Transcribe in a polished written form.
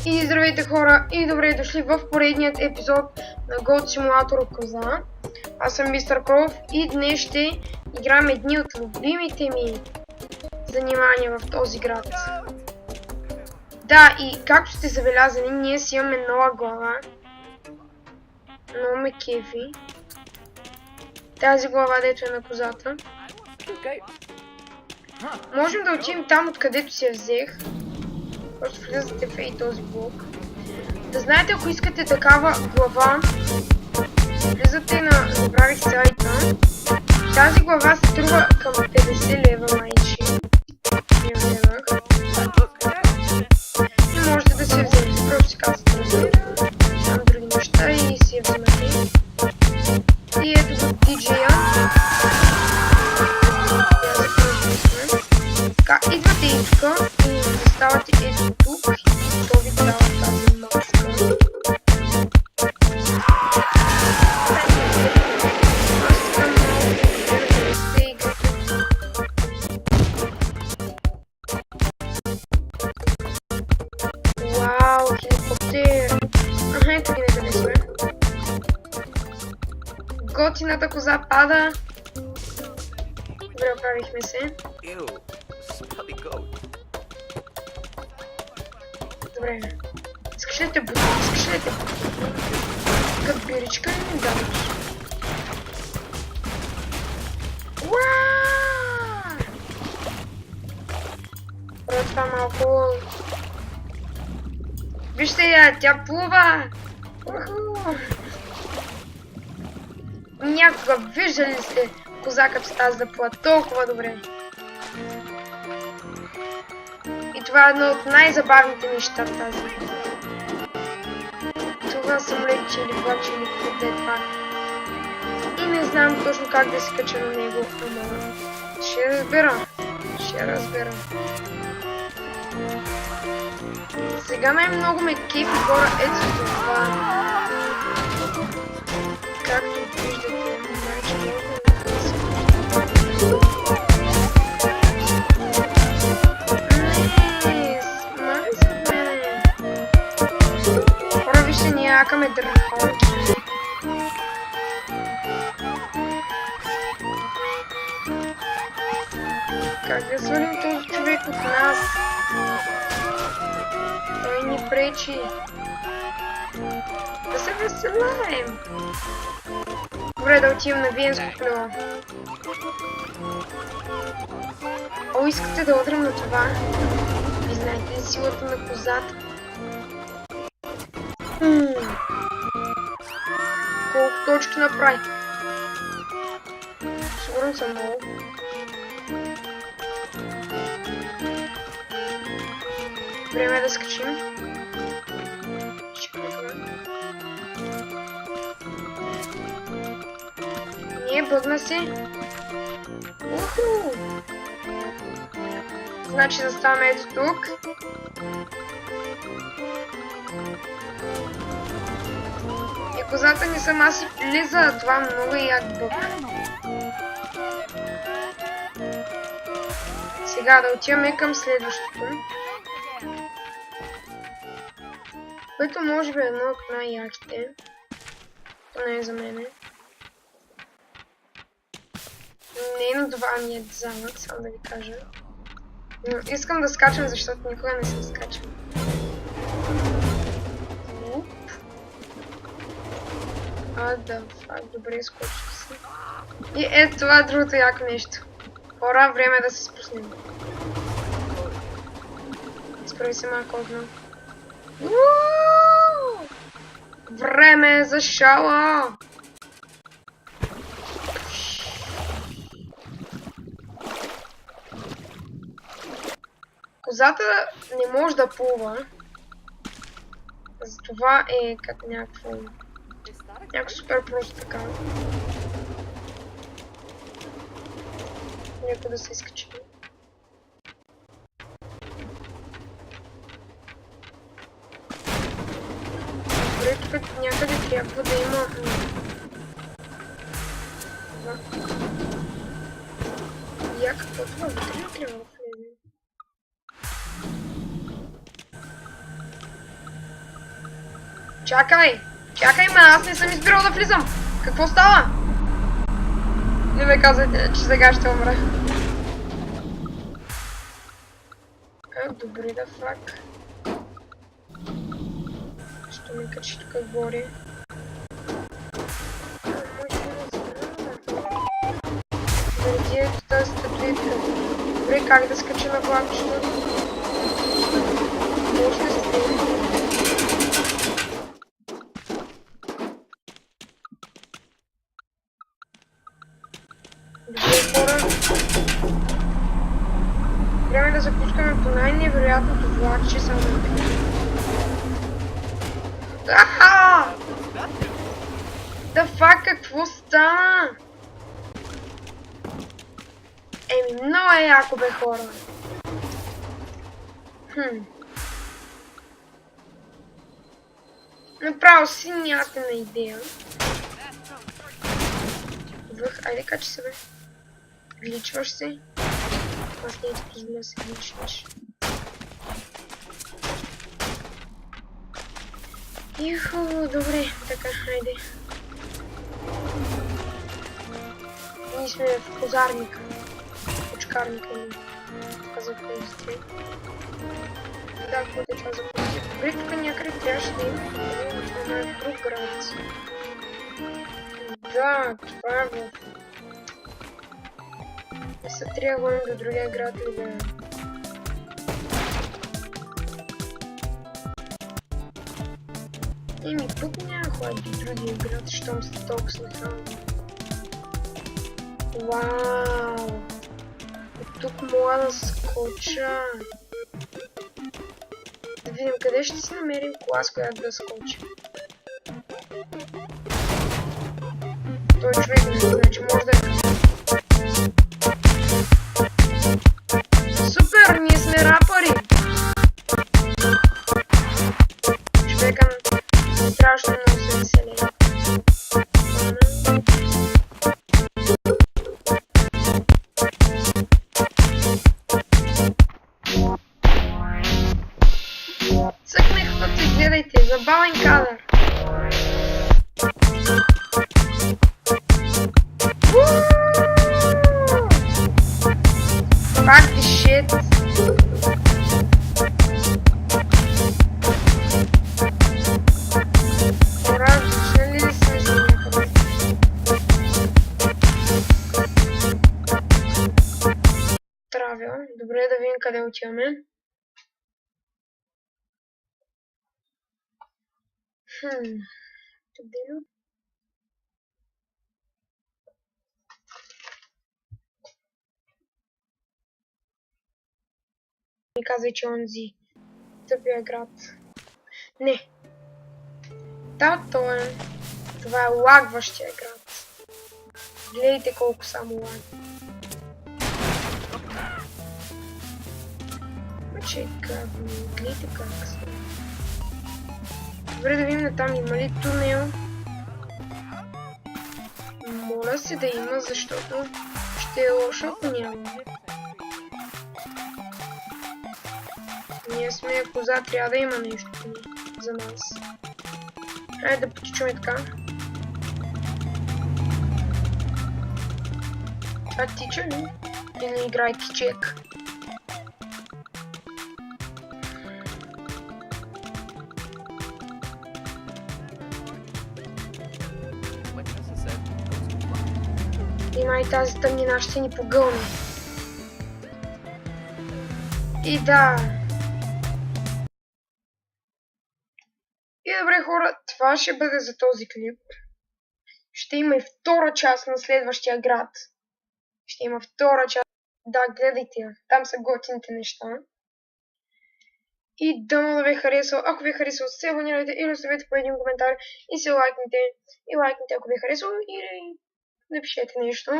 И здравейте хора и добре дошли в поредният епизод на Goat Simulator Коза. Аз съм Мистер Кров и днес ще играем едни от любимите ми занимания в този град. Да, и както сте забелязали, ние си имаме нова глава. Много ме кефи. Тази глава, дето е на козата. Можем да отидем там, откъдето си я взех. Просто влизате в ей този блок. Да знаете, ако искате такава глава, влизате на... Забравих сайта. Тази глава се струва към 50 лева, майчи. И можете да си я вземете. Просто си казвате разбира. Там други неща и си я вземате. И ето го DJ-а. Така, идвате и тук и заставате ето тук и то ви дава тази маска. Аз така много да сте игрите. Вау, хеликоптер! Аха, ето ги некъде сме. Готината коза пада. Добре, оправихме се. Добре. Искаш ли те бути? Искаш ли те бути? Как биричка ми даваш? Уаа! Бро, това малко... Вижте я, тя плува! Уху! Някога виждали ли сте коза като тази да плува толкова добре? И това е едно от най-забавните неща в тази. Това самолетче или влакче или каквото е това. И не знам точно как да се кача на него, ама... Ще разбера. Ще разбера. Сега най-много ме кефи хора ето това. Както виждате, значи много чакаме драконки. Как да свалим този човек от нас? Той ни пречи. Да се веселаем. Добре, да отидем на Виенско плево. О, искате да удрям на това? Ви знаете ли силата на козата? Колко точки направи? Сигурен съм много. Време е да скачим. Не, бъгна се. Уху! Значи заставаме ето тук. И козата не сама си влиза, това много як бък. Сега да отиваме към следващото. Което може би е едно от най-яките. То не е за мене. Не е на това ми е замък, само да ви кажа. Но искам да скачам, защото никога не съм скачал. Да, факт, добре, изкочих се. И ето това е другото яко нещо. Хора, време е да се спуснем. Изправи се малко отно. Време е за шала! Козата не може да плува. Затова е като някакво супер просто така. Нека да се изкачим. Добре, тук някъде трябва да има... Я какво това вътре не трябва да влезе. Чакай! Чакай ме, аз не съм избирал да влизам! Какво става? Не ме казвайте, че сега ще умра. Добре да фак. Ще ме качи тук горе. Може би да знам. Заради ето тази статуетка. Добре, как да скача на влакчето? Още сте. Добре, хора. Време да запускаме по най-невероятното влакче, само да кажа. Аха! Да фак, какво стана? Еми, много е яко, бе, хора. Направо си нямате на идея. Айде, качи се, бе. Гличваш се. Аз не искам да се гличваш. Ихо, добре, така, хайде. Ние сме в козарника. Почкарника ни. Казах поезд. Да, какво е това за поезд? Добре, тук някъде трябваше да има. Това е в друг град. Да, това е в... Са трябва да ходим до другия град или да... Еми, тук няма ходят до другия град, щом сте толкова снахрани. Вау! От тук мога да скоча. Да видим къде ще си намерим кола, с която да скочим. Той човек не знае, че може да е къде. Супер! Ние сме рапъри! Човека страшно много се весели. Цъкнах път и гледайте, забавен кадър. Fuck this shit. Ура, дошли ли сме за някъде? Травя. Добре, да видим къде отиваме. Къде ли? Ми казай, че онзи тъпия град. Не. Да, това е лагващия град. Гледайте колко само лаги. Значи как, гледайте как са. Добре, да видим там има ли тунел. Моля се да има, защото ще е лошо, ако няма. Ние сме коза, трябва да има нещо за нас. Хайде да потичаме така. Това тича ли? Или играй тичек? И май тази тъмнина ще ни погълне. И да. И добре, хора, това ще бъде за този клип. Ще има и втора част на следващия град. Ще има втора част. Да, гледайте, там са готините неща. И дано да ви е харесал. Ако ви е харесал, се абонирайте или оставете по един коментар и се лайкните. И лайкните, ако ви е харесал, или напишете нещо.